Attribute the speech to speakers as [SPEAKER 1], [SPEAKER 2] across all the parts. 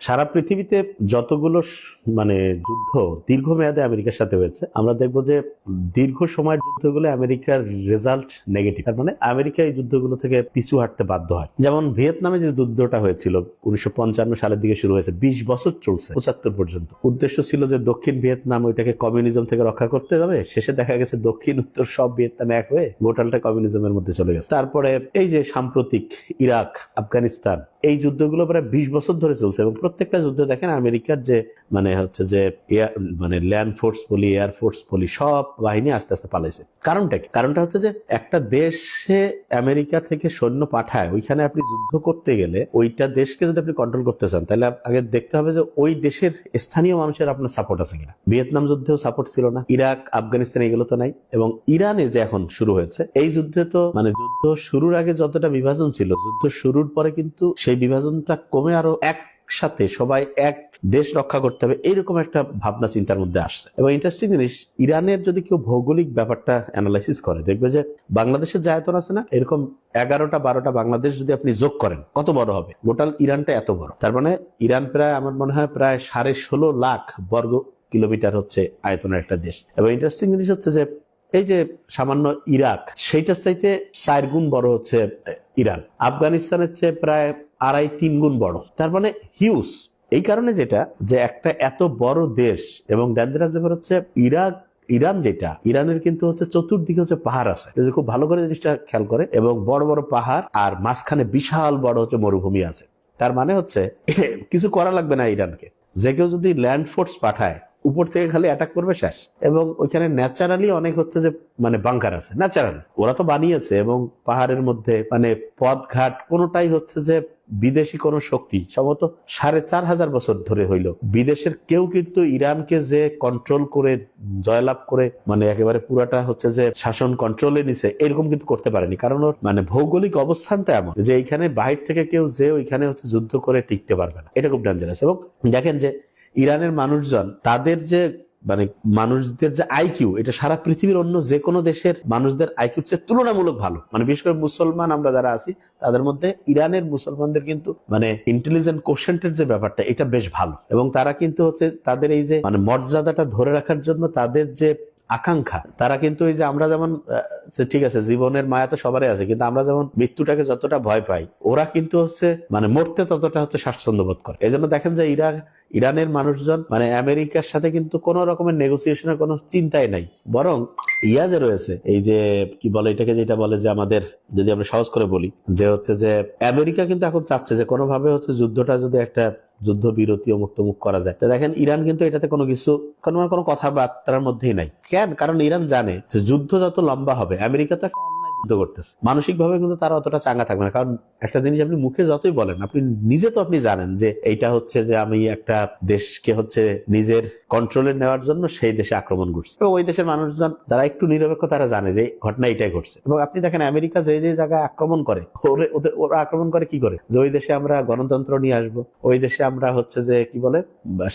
[SPEAKER 1] সারা পৃথিবীতে যতগুলো মানে যুদ্ধ দীর্ঘমেয়াদে আমেরিকার সাথে হয়েছে, আমরা দেখবো যে দীর্ঘ সময়ের যুদ্ধগুলো আমেরিকার রেজাল্ট নেগেটিভ। তার মানে আমেরিকা এই যুদ্ধগুলো থেকে পিছু হাঁটতে বাধ্য হয়। যেমন ভিয়েতনামে যে যুদ্ধটা হয়েছিল 1955 সালের দিকে শুরু হয়েছে, 20 বছর চলছে, 75 পর্যন্ত। উদ্দেশ্য ছিল যে দক্ষিণ ভিয়েতনাম ওইটাকে কমিউনিজম থেকে রক্ষা করতে যাবে। শেষে দেখা গেছে দক্ষিণ উত্তর সব ভিয়েতনাম এক হয়ে গোটালটা কমিউনিজমের মধ্যে চলে গেছে। তারপরে এই যে সাম্প্রতিক ইরাক, আফগানিস্তান, এই যুদ্ধগুলো প্রায় 20 বছর ধরে চলছে এবং প্রত্যেকটা যুদ্ধে দেখেন আমেরিকার যে মানে হচ্ছে যে মানে ল্যান্ড ফোর্স বলি, এয়ার ফোর্স বলি, সব বাহিনী আস্তে আস্তে পালাইছে। কারণটা কি? কারণটা হচ্ছে যে একটা দেশে আমেরিকা থেকে সৈন্য পাঠায়, ওইখানে আপনি যুদ্ধ করতে গেলে ওইটা দেশকে যদি আপনি কন্ট্রোল করতে চান, তাহলে আগে দেখতে হবে যে ওই দেশের স্থানীয় মানুষের আপনার সাপোর্ট আছে কিনা। ভিয়েতনাম যুদ্ধেও সাপোর্ট ছিল না, ইরাক, আফগানিস্তান এগুলো তো নাই, এবং ইরানে যে এখন শুরু হয়েছে এই যুদ্ধে তো মানে যুদ্ধ শুরুর আগে যতটা বিভাজন ছিল, যুদ্ধ শুরুর পরে কিন্তু সেই বিভাজনটা কমে আরো একসাথে সবাই এক দেশ রক্ষা করতে হবে, এইরকম একটা ভাবনা চিন্তার মধ্যে আসছে। এবং ইন্টারেস্টিং জিনিস, ইরানের যদি কেউ ভৌগোলিক ব্যাপারটা অ্যানালাইসিস করে দেখবে যে বাংলাদেশের যে আয়তন আছে না, এরকম 11টা-12টা বাংলাদেশ যদি আপনি যোগ করেন কত বড় হবে। গোটাল ইরানটা এত বড়। তার মানে ইরান প্রায় আমার মনে হয় প্রায় 16.5 লাখ বর্গ কিলোমিটার হচ্ছে আয়তনের একটা দেশ। এবং ইন্টারেস্টিং জিনিস হচ্ছে যে এই যে সামান্য ইরাক, সেইটার চাইতে 4 গুণ বড় হচ্ছে ইরান। আফগানিস্তানের চেয়ে প্রায় 2.5-3 গুণ বড়। তার মানে হিউজ। এই কারণে যেটা যে একটা এত বড় দেশ, এবং ডেঞ্জারাস ব্যাপার হচ্ছে ইরান যেটা, ইরানের কিন্তু হচ্ছে চতুর্দিকে হচ্ছে পাহাড় আছে, যদি খুব ভালো করে জিনিসটা খেয়াল করে, এবং বড় বড় পাহাড়, আর মাঝখানে বিশাল বড় হচ্ছে মরুভূমি আছে। তার মানে হচ্ছে কিছু করা লাগবে না ইরানকে। যে কেউ যদি ল্যান্ড ফোর্স পাঠায়, উপর থেকে খালি অ্যাটাক করবে, শেষ। এবং ওইখানে ন্যাচারালি অনেক হচ্ছে যে মানে বাংকার আছে, ন্যাচারালি ওরা তো বানিয়েছে, এবং পাহাড়ের মধ্যে মানে পথঘাট কোনোটাই হচ্ছে যে বিদেশি কোন শক্তি, সম্ভবত 4,500 বছর ধরে হইল, বিদেশের কেউ কিন্তু ইরানকে যে কন্ট্রোল করে জয়লাভ করে মানে একেবারে পুরাটা হচ্ছে যে শাসন কন্ট্রোলে নিছে, এরকম কিন্তু করতে পারেনি। কারণ ওর মানে ভৌগোলিক অবস্থানটা এমন যে এইখানে বাহির থেকে কেউ যে ওইখানে হচ্ছে যুদ্ধ করে টিকতে পারবে না। এটা খুব ডেঞ্জারাস। এবং দেখেন যে ইরানের মানুষজন, তাদের যে মানে মানুষদের যে আইকিউ, এটা সারা পৃথিবীর অন্য যে কোনো দেশের মানুষদের আইকিউ চেয়ে তুলনামূলক ভালো। মানে বিশেষ করে মুসলমান আমরা যারা আছি তাদের মধ্যে ইরানের মুসলমানদের কিন্তু মানে ইন্টেলিজেন্ট কোশেন্টের যে ব্যাপারটা, এটা বেশ ভালো। এবং তারা কিন্তু হচ্ছে তাদের এই যে মানে মর্যাদাটা ধরে রাখার জন্য তাদের যে আকাঙ্ক্ষা, তারা কিন্তু এই যে আমরা যেমন ঠিক আছে জীবনের মায়া তো সবারই আছে, কিন্তু আমরা যেমন মৃত্যুটাকে যতটা ভয় পাই, ওরা কিন্তু হচ্ছে মানে মরতে ততটা হচ্ছে স্বাচ্ছন্দ্য বোধ করে। এই জন্য দেখেন যে ইরানের মানুষজন মানে আমেরিকার সাথে কিন্তু কোনো রকমের নেগোসিয়েশনের কোনো চিন্তাই নাই, বরং যে রয়েছে এই যে কি বলে এটাকে, যেটা বলে যে আমাদের যদি আমরা সহজ করে বলি যে হচ্ছে যে আমেরিকা কিন্তু এখন চাচ্ছে যে কোনোভাবে হচ্ছে যুদ্ধটা যদি একটা যুদ্ধ বিরতি মুক্ত করা যায়। তো দেখেন ইরান কিন্তু এটাতে কোনো কথাবার্তার মধ্যেই নাই। কেন? কারণ ইরান জানে যে যুদ্ধ যত লম্বা হবে, আমেরিকা তো একটা অন্যায় যুদ্ধ করতেছে, মানসিক ভাবে কিন্তু তারা অতটা চাঙ্গা থাকবে না। কারণ একটা জিনিস আপনি মুখে যতই বলেন, আপনি নিজে তো আপনি জানেন যে এইটা হচ্ছে যে আমি একটা দেশকে হচ্ছে নিজের কন্ট্রোলে নেওয়ার জন্য সেই দেশে আক্রমণ করছে, এবং ওই দেশের মানুষজন যারা একটু নিরপেক্ষ তারা জানে যে ঘটনা এটাই ঘটছে। এবং আপনি দেখেন আমেরিকা যে যে জায়গায় আক্রমণ করে, ওরা আক্রমণ করে কি করে, যে ওই দেশে আমরা গণতন্ত্র নিয়ে আসবো, ওই দেশে আমরা হচ্ছে যে কি বলে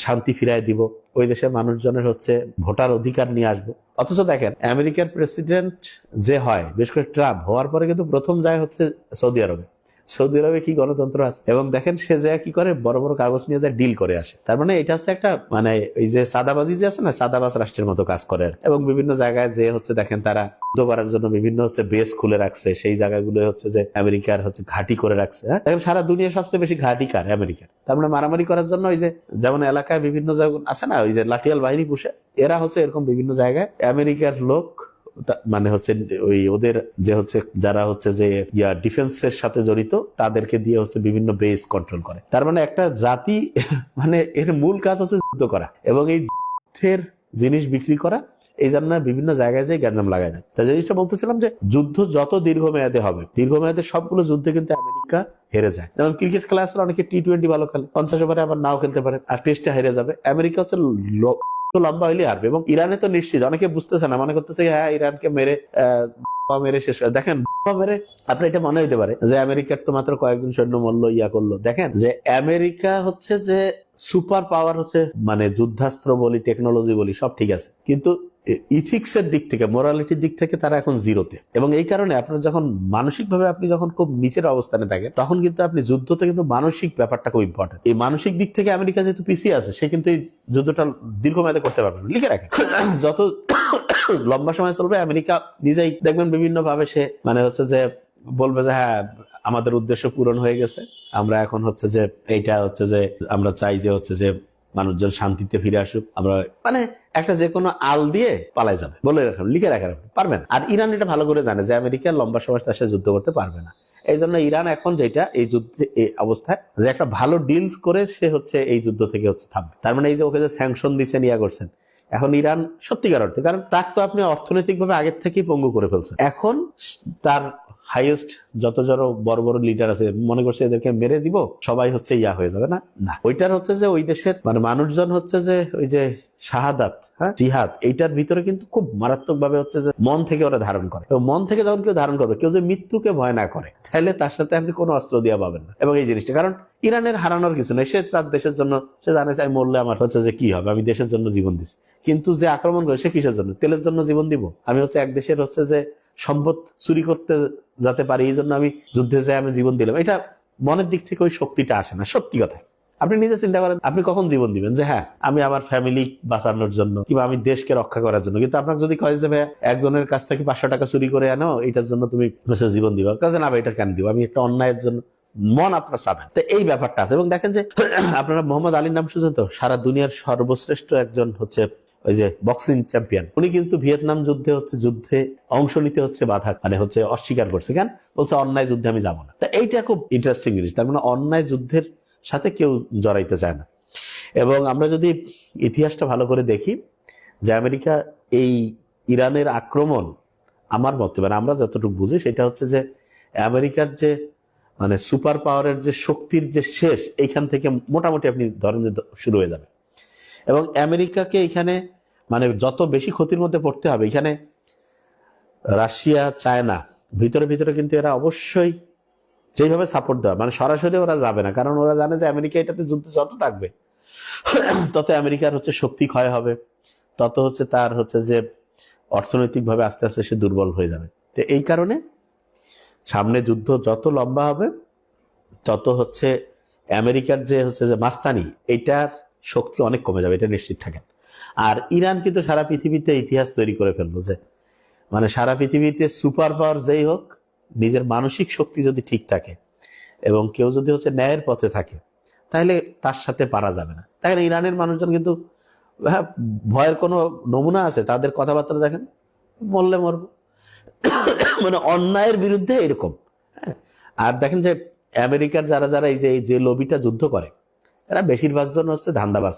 [SPEAKER 1] শান্তি ফিরায় দিব, ওই দেশের মানুষজনের হচ্ছে ভোটার অধিকার নিয়ে আসবো। অথচ দেখেন আমেরিকার প্রেসিডেন্ট যে হয়, বিশেষ করে ট্রাম্প হওয়ার পরে কিন্তু প্রথম যায় হচ্ছে সৌদি আরবে। সৌদি আরবে কি গণতন্ত্র আছে? এবং দেখেন সে যায় কি করে, বড় বড় কাগজ নিয়ে যায় ডিল করে আসে। তার মানে এটা হচ্ছে একটা মানে এই যে সাদাবাজি যে আছে না, সাদাবাজ রাষ্ট্রের মতো কাজ করে। এবং বিভিন্ন জায়গায় যে হচ্ছে দেখেন তারা যুদ্ধ করার জন্য বিভিন্ন হচ্ছে বেস খুলে রাখছে, সেই জায়গাগুলো হচ্ছে যে আমেরিকার হচ্ছে ঘাঁটি করে রাখছে। হ্যাঁ, দেখেন সারা দুনিয়ার সবচেয়ে বেশি ঘাঁটি কার? আমেরিকার। তার মানে মারামারি করার জন্য ওই যে যেমন এলাকায় বিভিন্ন জায়গা আছে না, ওই যে লাঠিয়াল বাহিনী পুষে, এরা হচ্ছে এরকম বিভিন্ন জায়গায় আমেরিকার লোক মানে হচ্ছে ওই ওদের যে হচ্ছে যারা হচ্ছে যে ডিফেন্সের সাথে জড়িত, তাদেরকে দিয়ে হচ্ছে বিভিন্ন বেস কন্ট্রোল করে। তার মানে একটা জাতি মানে এর মূল কাজ হচ্ছে যুদ্ধ করা, এবং এই যুদ্ধের জিনিস বিক্রি করা। এই জন্য বিভিন্ন জায়গায় যে গ্যাঞ্জাম লাগায় দেয়। তাই জিনিসটা বলতেছিলাম যে যুদ্ধ যত দীর্ঘমেয়াদে হবে, দীর্ঘমেয়াদে সবগুলো যুদ্ধে কিন্তু আমেরিকা হেরে যায়। যেমন ক্রিকেট খেলা আসলে অনেকে T20 ভালো খেলে, 50 ওভারে আবার নাও খেলতে পারে, আর টেস্টে হেরে যাবে। আমেরিকা হচ্ছে লম্বা হইলে হারবে। এবং ইরানে তো নিশ্চিত, অনেকে বুঝতেছে না, মনে করতেছে হ্যাঁ ইরানকে মেরে শেষ করে। দেখেন মেরে আপনার এটা মনে হইতে পারে যে আমেরিকার তো মাত্র কয়েকজন সৈন্য মূল্য করলো। দেখেন যে আমেরিকা হচ্ছে যে সুপার পাওয়ার হচ্ছে, মানে যুদ্ধাস্ত্র বলি, টেকনোলজি বলি, সব ঠিক আছে, কিন্তু ইথিক্সের দিক থেকে, মোরালিটির দিক থেকে তারা এখন জিরোতে। এবং এই কারণে আপনার যখন মানসিকভাবে আপনি যখন খুব নিচের অবস্থানে থাকেন, তখন কিন্তু আপনি যুদ্ধতে কিন্তু মানসিক ব্যাপারটা খুব ইম্পর্টেন্ট। এই মানসিক দিক থেকে আমেরিকা যেহেতু পিছিয়ে আছে, সে কিন্তু এই যুদ্ধটা দীর্ঘমেয়াদে করতে পারবে না। লিখে রাখেন, যত লম্বা সময় চলবে আমেরিকা নিজেই দেখবেন বিভিন্ন ভাবে সে মানে হচ্ছে যে বলবে যে হ্যাঁ আমাদের উদ্দেশ্য পূরণ হয়ে গেছে, আমরা এখন হচ্ছে যে এইটা হচ্ছে যে আমরা চাই যে হচ্ছে যে মানুষজন শান্তিতে ফিরে আসুক, আমরা মানে একটা যে কোনো আল দিয়ে পালাই যাবে বলে রাখেন, লিখে রাখেন, পারবেন। আর ইরান এটা ভালো করে জানে যে আমেরিকা লম্বা সময় তার সাথে যুদ্ধ করতে পারবে না। এই জন্য ইরান এখন যেটা এই যুদ্ধে এই অবস্থায় যে একটা ভালো ডিলস করে সে হচ্ছে এই যুদ্ধ থেকে হচ্ছে থামবে। তার মানে এই যে ওকে যে স্যাংশন দিচ্ছেন, ইয়া করছেন, এখন ইরান সত্যিকার অর্থে, কারণ তাক তো আপনি অর্থনৈতিকভাবে আগের থেকেই পঙ্গু করে ফেলছেন, এখন তার হাইয়েস্ট যত বড় বড় লিডার আছে মনে করছে এদেরকে মেরে দিব সবাই হচ্ছে ইয়া হয়ে যাবে, না না, ওইটার হচ্ছে যে ওই দেশের মানে মানুষজন হচ্ছে যে ওই যে শাহাদাত, হ্যাঁ জিহাদ, এইটার ভিতরে কিন্তু খুব মারাত্মক ভাবে হচ্ছে যে মন থেকে ওরা ধারণ করে। এবং মন থেকে যখন কেউ ধারণ করবে, কেউ যে মৃত্যুকে ভয় না করে, তাহলে তার সাথে আপনি কোনো অস্ত্র দিয়া পাবেন না। এবং এই জিনিসটা, কারণ ইরানের হারানোর কিছু নেই, সে তার দেশের জন্য সে জানে আমি মরলে আমার হচ্ছে যে কি হবে, আমি দেশের জন্য জীবন দিচ্ছি। কিন্তু যে আক্রমণ করে সে কিসের জন্য? তেলের জন্য জীবন দিব? আমি হচ্ছে এক দেশের হচ্ছে যে সম্পদ চুরি করতে যাতে পারি এই জন্য আমি যুদ্ধে যাই, আমি জীবন দিলাম। এটা মনের দিক থেকে ওই শক্তিটা আসে না, সত্যি কথা। আপনি নিজে চিন্তা করেন, আপনি কখন জীবন দিবেন যে হ্যাঁ আমি আমার ফ্যামিলি বাঁচানোর জন্য কিংবা আমি দেশকে রক্ষা করার জন্য। কিন্তু আপনার যদি কয় যে একজনের কাছ থেকে 500 টাকা চুরি করে আনো, এটার জন্য তুমি জীবন দিবা, কাজে না এটা কেন দিব, আমি একটা অন্যায়ের জন্য, মন আপনার চাবেন। তো এই ব্যাপারটা আছে। এবং দেখেন যে আপনারা মোহাম্মদ আলীর নাম শুনছেন তো, সারা দুনিয়ার সর্বশ্রেষ্ঠ একজন হচ্ছে ওই যে বক্সিং চ্যাম্পিয়ন, উনি কিন্তু ভিয়েতনাম যুদ্ধে অংশ নিতে হচ্ছে বাধা মানে হচ্ছে অস্বীকার করছে। কেন? বলছে অন্যায় যুদ্ধে আমি যাবো না। তা এইটা খুব ইন্টারেস্টিং জিনিস। তার মানে অন্যায় যুদ্ধের সাথে কেউ জড়াইতে চায় না। এবং আমরা যদি ইতিহাসটা ভালো করে দেখি যে আমেরিকা এই ইরানের আক্রমণ, আমার মতে মানে আমরা যতটুকু বুঝি সেটা হচ্ছে যে আমেরিকার যে মানে সুপার পাওয়ারের যে শক্তির যে শেষ, এইখান থেকে মোটামুটি আপনি ধরেন যে শুরু হয়ে যাবে। এবং আমেরিকাকে এখানে মানে যত বেশি ক্ষতির মধ্যে পড়তে হবে, এখানে রাশিয়া, চায়না ভিতরে ভিতরে কিন্তু এরা অবশ্যই যেভাবে সাপোর্ট দেওয়া, মানে সরাসরি ওরা যাবে না, কারণ ওরা জানে যে আমেরিকা এটাতে যুদ্ধে যত থাকবে তত আমেরিকার হচ্ছে শক্তি ক্ষয় হবে, তত হচ্ছে তার হচ্ছে যে অর্থনৈতিকভাবে আস্তে আস্তে সে দুর্বল হয়ে যাবে। তো এই কারণে সামনে যুদ্ধ যত লম্বা হবে তত হচ্ছে আমেরিকার যে হচ্ছে যে মাস্তানি, এইটার শক্তি অনেক কমে যাবে, এটা নিশ্চিত থাকেন। আর ইরান কিন্তু সারা পৃথিবীতে ইতিহাস তৈরি করে ফেললো যে মানে সারা পৃথিবীতে সুপার পাওয়ার যেই হোক, নিজের মানসিক শক্তি যদি ঠিক থাকে এবং কেউ যদি হচ্ছে ন্যায়ের পথে থাকে, তাহলে তার সাথে পারা যাবে না। দেখেন ইরানের মানুষজন কিন্তু হ্যাঁ ভয়ের কোনো নমুনা আছে? তাদের কথাবার্তা দেখেন, মরলে মরবো, মানে অন্যায়ের বিরুদ্ধে এরকম। হ্যাঁ, আর দেখেন যে আমেরিকার যারা যারা এই যে লবিটা যুদ্ধ করে, এরা বেশিরভাগ জন হচ্ছে ধান্দাবাজ,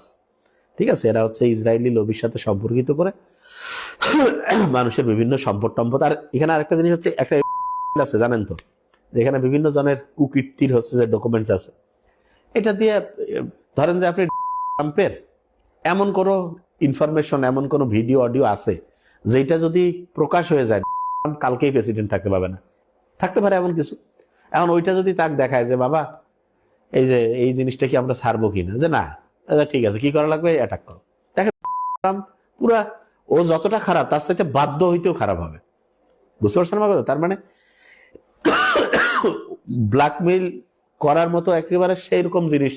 [SPEAKER 1] ঠিক আছে? এরা হচ্ছে ইসরায়েলি লবির সাথে সম্পর্কিত করে মানুষের বিভিন্ন সম্পদ টম্পদ। আর এখানে আরেকটা জিনিস হচ্ছে, একটা আছে জানেন তো, এখানে বিভিন্ন জনের কুকীর্তির হচ্ছে যে ডকুমেন্টস আছে। এটা দিয়ে ধরেন যে আপনি ট্রাম্পের এমন কোনো ইনফরমেশন, এমন কোনো ভিডিও অডিও আছে যেটা যদি প্রকাশ হয়ে যায়, কালকেই প্রেসিডেন্ট থাকতে পারবে না, থাকতে পারে এমন কিছু। এখন ওইটা যদি তাক দেখায় যে বাবা এই যে এই জিনিসটা কি আমরা ছাড়বো কিনা, যে না ঠিক আছে কি করা লাগবে, অ্যাটাক করো। দেখেন পুরা ও যতটা খারাপ তার সাথে বাধ্য হইতেও খারাপ হবে, বুঝতে পারছেন আমার কথা? তার মানে ব্ল্যাকমেইল করার মতো একেবারে সেই রকম জিনিস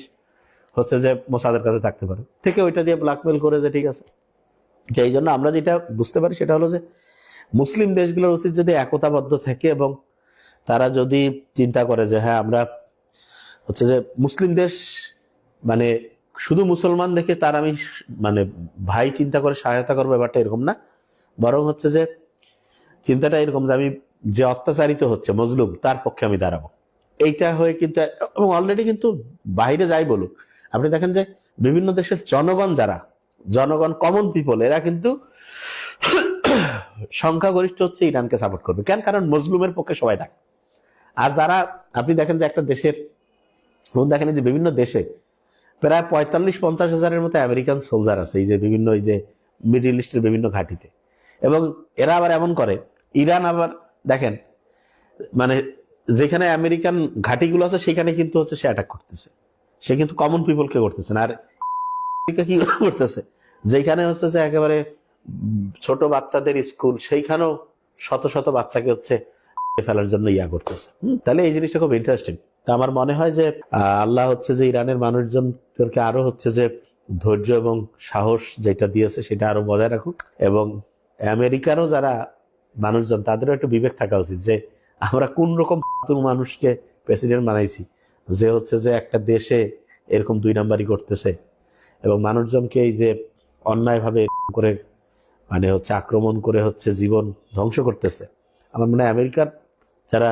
[SPEAKER 1] হচ্ছে যে মোসাদের কাছে থাকতে পারে, থেকে ওইটা দিয়ে ব্ল্যাকমেইল করে যে ঠিক আছে। যে এই জন্য আমরা যেটা বুঝতে পারি সেটা হলো যে মুসলিম দেশগুলোর উচিত যদি একতাবদ্ধ থাকে এবং তারা যদি চিন্তা করে যে হ্যাঁ আমরা হচ্ছে যে মুসলিম দেশ মানে শুধু মুসলমান দেখে তার আমি মানে ভাই চিন্তা করে সহায়তা করবো, ব্যাপারটা এরকম না। বরং হচ্ছে যে চিন্তাটা এরকম যে আমি যে অত্যাচারিত হচ্ছে মজলুম তার পক্ষে আমি দাঁড়াবো, এইটা হয়ে কিন্তু। এবং অলরেডি কিন্তু বাইরে যাই বলুক, আপনি দেখেন যে বিভিন্ন দেশের জনগণ কমন পিপল, এরা কিন্তু সংখ্যাগরিষ্ঠ হচ্ছে ইরানকে সাপোর্ট করবে। কেন? কারণ মজলুমের পক্ষে সবাই থাকে। আর যারা আপনি দেখেন যে একটা দেশের দেখেন যে বিভিন্ন দেশে প্রায় 45-50 হাজারের মতো আমেরিকান সোলজার আছে, এই যে বিভিন্ন এই যে মিডল ইস্টের বিভিন্ন ঘাঁটিতে। এবং এরা আবার এমন করে, ইরান আবার দেখেন মানে যেখানে আমেরিকান ঘাঁটিগুলো আছে সেখানে কিন্তু হচ্ছে সে অ্যাটাক করতেছে, সে কিন্তু কমন পিপলকে করতেছে না। আর আমেরিকা কি করতেছে, যেখানে হচ্ছে যে একেবারে ছোট বাচ্চাদের স্কুল, সেইখানেও শত শত বাচ্চাকে হচ্ছে ফেলার জন্য করতেছে। তাহলে এই জিনিসটা খুব ইন্টারেস্টিং। তা আমার মনে হয় যে আল্লাহ হচ্ছে যে ইরানের মানুষজনদেরকে আরো হচ্ছে যে ধৈর্য এবং সাহস যেটা দিয়েছে সেটা আরো বজায় রাখুক, এবং আমেরিকারও যারা মানুষজন তাদেরও একটু বিবেক থাকা উচিত যে আমরা কোন রকম মানুষকে প্রেসিডেন্ট বানাইছি, যে হচ্ছে যে একটা দেশে এরকম 2 নাম্বারই করতেছে এবং মানুষজনকে এই যে অন্যায়ভাবে করে মানে হচ্ছে আক্রমণ করে হচ্ছে জীবন ধ্বংস করতেছে। আমার মনে হয় আমেরিকার যারা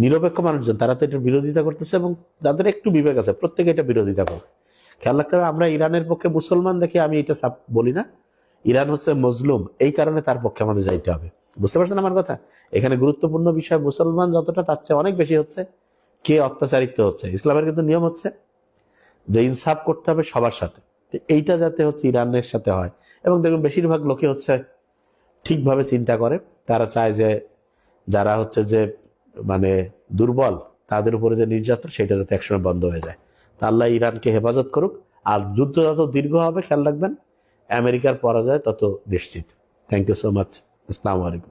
[SPEAKER 1] নিরপেক্ষ মানুষজন তারা তো এটার বিরোধিতা করতেছে, এবং যাদের একটু বিবেক আছে প্রত্যেকে এটা বিরোধিতা করে। খেয়াল রাখতে হবে, আমরা ইরানের পক্ষে মুসলমান দেখে আমি এটা বলি না। ইরান হচ্ছে মজলুম, এই কারণে তার পক্ষে আমাদের যাইতে হবে। বুঝতে পারছেন আমার কথা? এখানে গুরুত্বপূর্ণ বিষয় মুসলমান যতটা তার চেয়ে অনেক বেশি হচ্ছে কে অত্যাচারিত হচ্ছে। ইসলামের কিন্তু নিয়ম হচ্ছে যে ইনসাফ করতে হবে সবার সাথে, এইটা যাতে হচ্ছে ইরানের সাথে হয়। এবং দেখুন বেশিরভাগ লোকে হচ্ছে ঠিকভাবে চিন্তা করে, তারা চায় যে যারা হচ্ছে যে মানে দুর্বল তাদের উপরে যে নির্যাতন সেটা যাতে একসময় বন্ধ হয়ে যায়। তা আল্লাহ ইরানকে হেফাজত করুক। আর যুদ্ধ যত দীর্ঘ হবে খেয়াল রাখবেন আমেরিকার পরাজয় তত নিশ্চিত। Thank you so much. আসসালামু আলাইকুম।